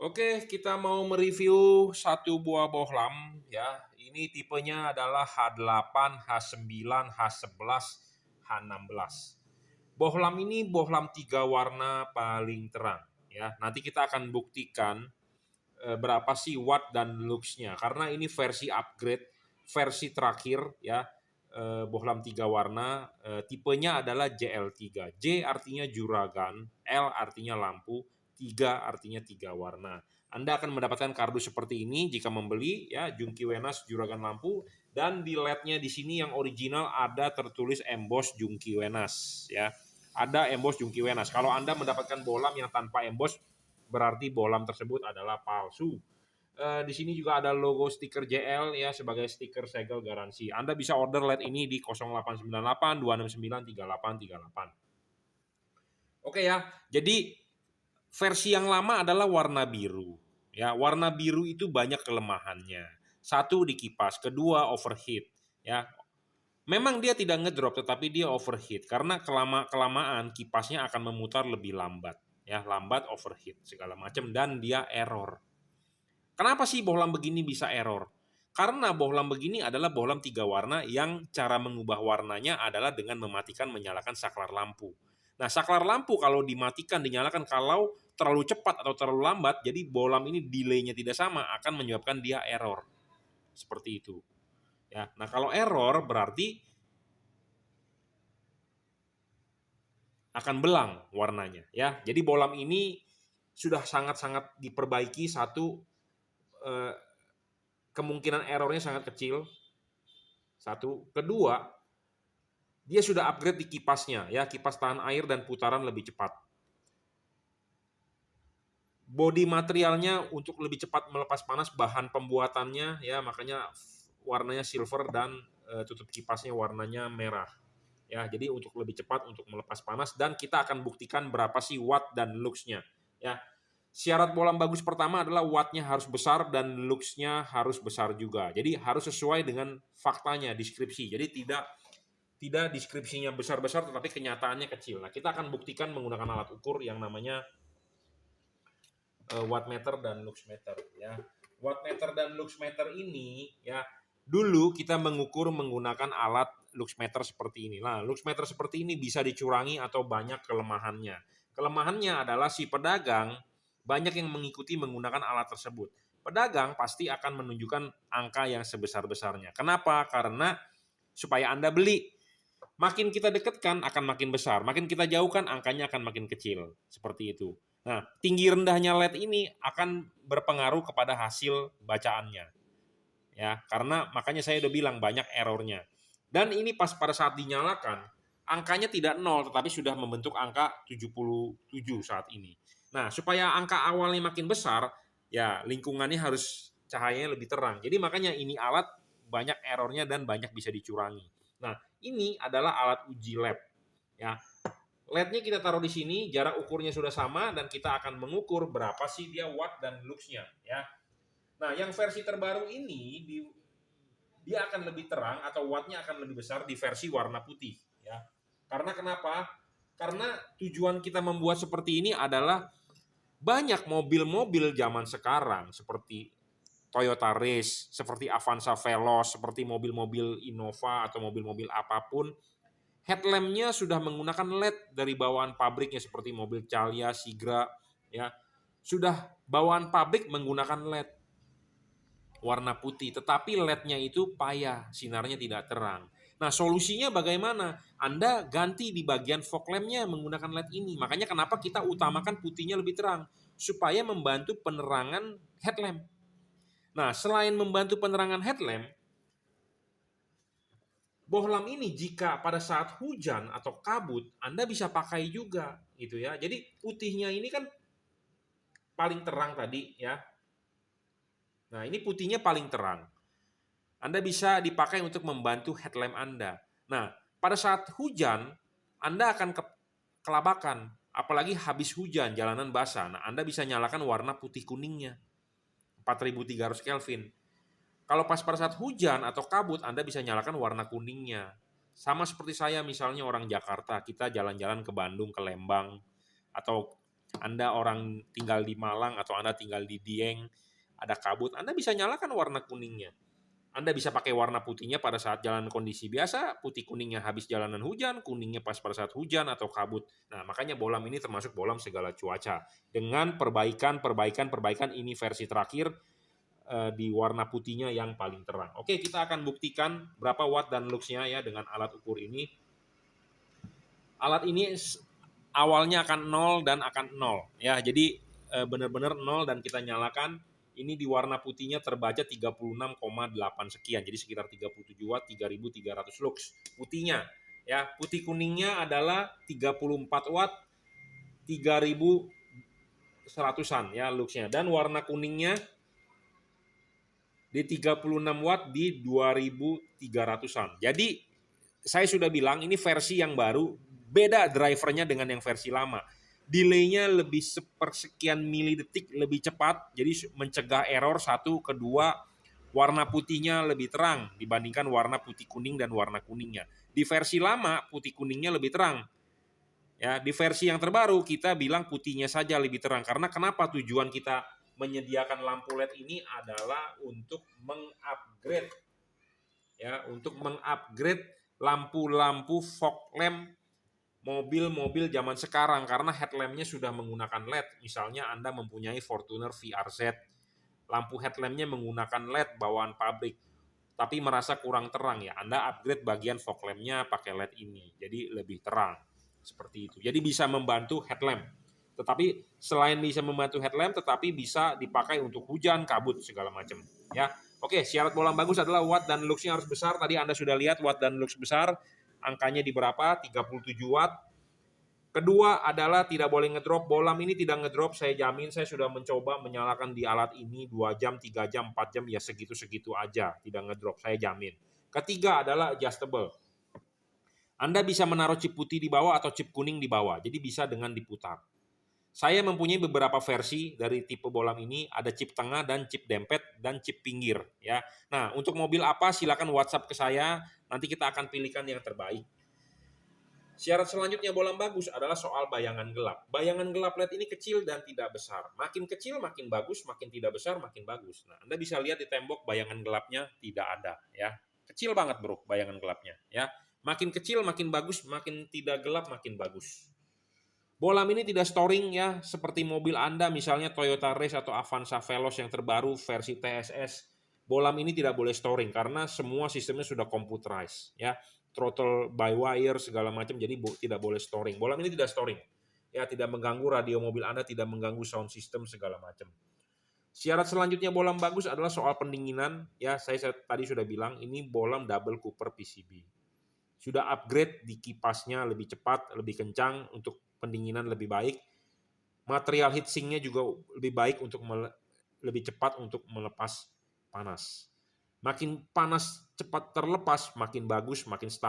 Oke, kita mau mereview satu buah bohlam ya. Ini tipenya adalah H8, H9, H11, H16. Bohlam ini bohlam 3 warna paling terang ya. Nanti kita akan buktikan berapa sih watt dan luxnya karena ini versi upgrade, versi terakhir ya. Bohlam 3 warna, tipenya adalah JL3. J artinya juragan, L artinya lampu, 3 artinya 3 warna. Anda akan mendapatkan kardus seperti ini jika membeli ya, Junkey Wenas juragan lampu, dan di LED-nya di sini yang original ada tertulis emboss Junkey Wenas ya. Ada emboss Junkey Wenas. Kalau Anda mendapatkan bohlam yang tanpa emboss berarti bohlam tersebut adalah palsu. Di sini juga ada logo stiker JL ya sebagai stiker segel garansi. Anda bisa order LED ini di 0898 269 3838. Oke ya. Jadi versi yang lama adalah warna biru. Ya, warna biru itu banyak kelemahannya. Satu di kipas, kedua overheat ya. Memang dia tidak ngedrop tetapi dia overheat karena kelamaan kipasnya akan memutar lebih lambat ya, lambat, overheat segala macam, dan dia error. Kenapa sih bohlam begini bisa error? Karena bohlam begini adalah bohlam 3 warna yang cara mengubah warnanya adalah dengan mematikan menyalakan saklar lampu. Nah, saklar lampu kalau dimatikan dinyalakan kalau terlalu cepat atau terlalu lambat, jadi bohlam ini delay-nya tidak sama akan menyebabkan dia error. Seperti itu. Ya. Nah, kalau error berarti akan belang warnanya ya. Jadi bohlam ini sudah sangat-sangat diperbaiki. Satu, kemungkinan errornya sangat kecil. Satu, kedua, dia sudah upgrade di kipasnya ya, kipas tahan air dan putaran lebih cepat. Bodi materialnya untuk lebih cepat melepas panas, bahan pembuatannya ya, makanya warnanya silver dan tutup kipasnya warnanya merah. Ya, jadi untuk lebih cepat untuk melepas panas, dan kita akan buktikan berapa sih watt dan luxnya ya. Syarat bohlam bagus pertama adalah wattnya harus besar dan luxnya harus besar juga. Jadi harus sesuai dengan faktanya, deskripsi. Jadi tidak deskripsinya besar-besar tetapi kenyataannya kecil. Nah, kita akan buktikan menggunakan alat ukur yang namanya wattmeter dan luxmeter ya. Wattmeter dan luxmeter ini ya, dulu kita mengukur menggunakan alat luxmeter seperti ini. Nah, luxmeter seperti ini bisa dicurangi atau banyak kelemahannya. Kelemahannya adalah si pedagang banyak yang mengikuti menggunakan alat tersebut. Pedagang pasti akan menunjukkan angka yang sebesar-besarnya. Kenapa? Karena supaya Anda beli. Makin kita dekatkan akan makin besar, makin kita jauhkan angkanya akan makin kecil. Seperti itu. Nah, tinggi rendahnya LED ini akan berpengaruh kepada hasil bacaannya. Ya, karena makanya saya udah bilang banyak errornya. Dan ini pas pada saat dinyalakan, angkanya tidak 0 tetapi sudah membentuk angka 77 saat ini. Nah, supaya angka awalnya makin besar, ya lingkungannya harus cahayanya lebih terang. Jadi makanya ini alat banyak errornya dan banyak bisa dicurangi. Nah, ini adalah alat uji lab. Ya, LED-nya kita taruh di sini, jarak ukurnya sudah sama, dan kita akan mengukur berapa sih dia watt dan luxnya. Ya. Nah, yang versi terbaru ini dia akan lebih terang atau wattnya akan lebih besar di versi warna putih. Ya. Karena kenapa? Karena tujuan kita membuat seperti ini adalah banyak mobil-mobil zaman sekarang seperti Toyota Race, seperti Avanza Veloz, seperti mobil-mobil Innova atau mobil-mobil apapun, headlamp-nya sudah menggunakan LED dari bawaan pabriknya seperti mobil Calya, Sigra, ya. Sudah bawaan pabrik menggunakan LED warna putih, tetapi LED-nya itu payah, sinarnya tidak terang. Nah, solusinya bagaimana? Anda ganti di bagian fog lamp-nya menggunakan LED ini. Makanya kenapa kita utamakan putihnya lebih terang, supaya membantu penerangan headlamp. Nah, selain membantu penerangan headlamp, bohlam ini jika pada saat hujan atau kabut, Anda bisa pakai juga gitu ya. Jadi putihnya ini kan paling terang tadi ya. Nah, ini putihnya paling terang. Anda bisa dipakai untuk membantu headlamp Anda. Nah, pada saat hujan, Anda akan kelabakan. Apalagi habis hujan, jalanan basah. Nah, Anda bisa nyalakan warna putih kuningnya. 4300 Kelvin. Kalau pas pada saat hujan atau kabut, Anda bisa nyalakan warna kuningnya. Sama seperti saya misalnya orang Jakarta, kita jalan-jalan ke Bandung, ke Lembang, atau Anda orang tinggal di Malang atau Anda tinggal di Dieng, ada kabut, Anda bisa nyalakan warna kuningnya. Anda bisa pakai warna putihnya pada saat jalan kondisi biasa, putih kuningnya habis jalanan hujan, kuningnya pas pada saat hujan atau kabut. Nah, makanya bolam ini termasuk bolam segala cuaca. Dengan perbaikan ini versi terakhir di warna putihnya yang paling terang. Oke, kita akan buktikan berapa watt dan luxnya ya dengan alat ukur ini. Alat ini awalnya akan 0 dan akan 0 ya. Jadi benar-benar 0 dan kita nyalakan. Ini di warna putihnya terbaca 36,8 sekian. Jadi sekitar 37 watt, 3300 lux. Putihnya ya, putih kuningnya adalah 34 watt, 3100-an ya luxnya. Dan warna kuningnya di 36 watt di 2300-an. Jadi saya sudah bilang ini versi yang baru, beda drivernya dengan yang versi lama. Delay-nya lebih sepersekian milidetik lebih cepat, jadi mencegah error. Satu, kedua, warna putihnya lebih terang dibandingkan warna putih kuning dan warna kuningnya. Di versi lama putih kuningnya lebih terang. Ya, di versi yang terbaru kita bilang putihnya saja lebih terang. Karena kenapa tujuan kita menyediakan lampu LED ini adalah untuk mengupgrade ya, untuk mengupgrade lampu-lampu fog lamp mobil-mobil zaman sekarang, karena headlampnya sudah menggunakan LED. Misalnya Anda mempunyai Fortuner VRZ, lampu headlampnya menggunakan LED bawaan pabrik, tapi merasa kurang terang ya, Anda upgrade bagian fog lampnya pakai LED ini, jadi lebih terang. Seperti itu. Jadi bisa membantu headlamp. Tetapi selain bisa membantu headlamp, tetapi bisa dipakai untuk hujan, kabut, segala macam. Ya, oke. Syarat bolam bagus adalah watt dan luxnya harus besar. Tadi Anda sudah lihat watt dan lux besar. Angkanya di berapa? 37 watt. Kedua adalah tidak boleh ngedrop. Bolam ini tidak ngedrop, saya jamin. Saya sudah mencoba menyalakan di alat ini 2 jam, 3 jam, 4 jam, ya segitu-segitu aja. Tidak ngedrop, saya jamin. Ketiga adalah adjustable. Anda bisa menaruh chip putih di bawah atau chip kuning di bawah, jadi bisa dengan diputar. Saya mempunyai beberapa versi dari tipe bolam ini, ada chip tengah dan chip dempet dan chip pinggir ya. Nah, untuk mobil apa silakan WhatsApp ke saya, nanti kita akan pilihkan yang terbaik. Syarat selanjutnya bolam bagus adalah soal bayangan gelap. Bayangan gelap LED ini kecil dan tidak besar. Makin kecil makin bagus, makin tidak besar makin bagus. Nah, Anda bisa lihat di tembok bayangan gelapnya tidak ada ya. Kecil banget bro bayangan gelapnya ya. Makin kecil makin bagus, makin tidak gelap makin bagus. Bolam ini tidak storing ya, seperti mobil Anda misalnya Toyota Race atau Avanza Veloz yang terbaru versi TSS. Bolam ini tidak boleh storing karena semua sistemnya sudah computerized ya. Throttle by wire segala macam, jadi tidak boleh storing. Bolam ini tidak storing. Ya, tidak mengganggu radio mobil Anda, tidak mengganggu sound system segala macam. Syarat selanjutnya bolam bagus adalah soal pendinginan. Ya, saya tadi sudah bilang ini bolam double Cooper PCB. Sudah upgrade di kipasnya lebih cepat, lebih kencang untuk pendinginan lebih baik. Material heatsinknya juga lebih baik untuk lebih cepat untuk melepas panas. Makin panas cepat terlepas, makin bagus, makin stabil.